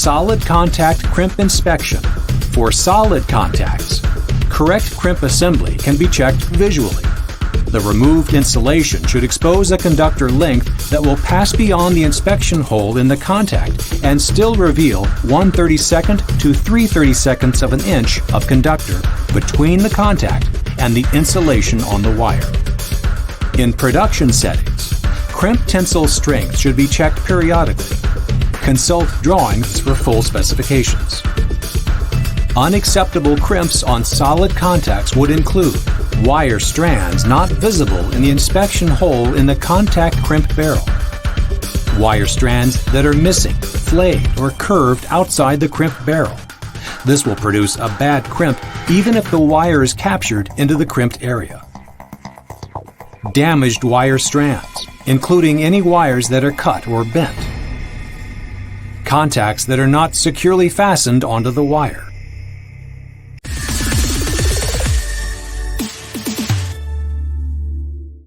Solid contact crimp inspection. For solid contacts, correct crimp assembly can be checked visually. The removed insulation should expose a conductor length that will pass beyond the inspection hole in the contact and still reveal 1/32 to 3/32 of an inch of conductor between the contact and the insulation on the wire. In production settings, crimp tensile strength should be checked periodically. Consult drawings for full specifications. Unacceptable crimps on solid contacts would include wire strands not visible in the inspection hole in the contact crimp barrel, wire strands that are missing, flayed, or curved outside the crimp barrel. This will produce a bad crimp even if the wire is captured into the crimped area. Damaged wire strands, including any wires that are cut or bent. Contacts that are not securely fastened onto the wire.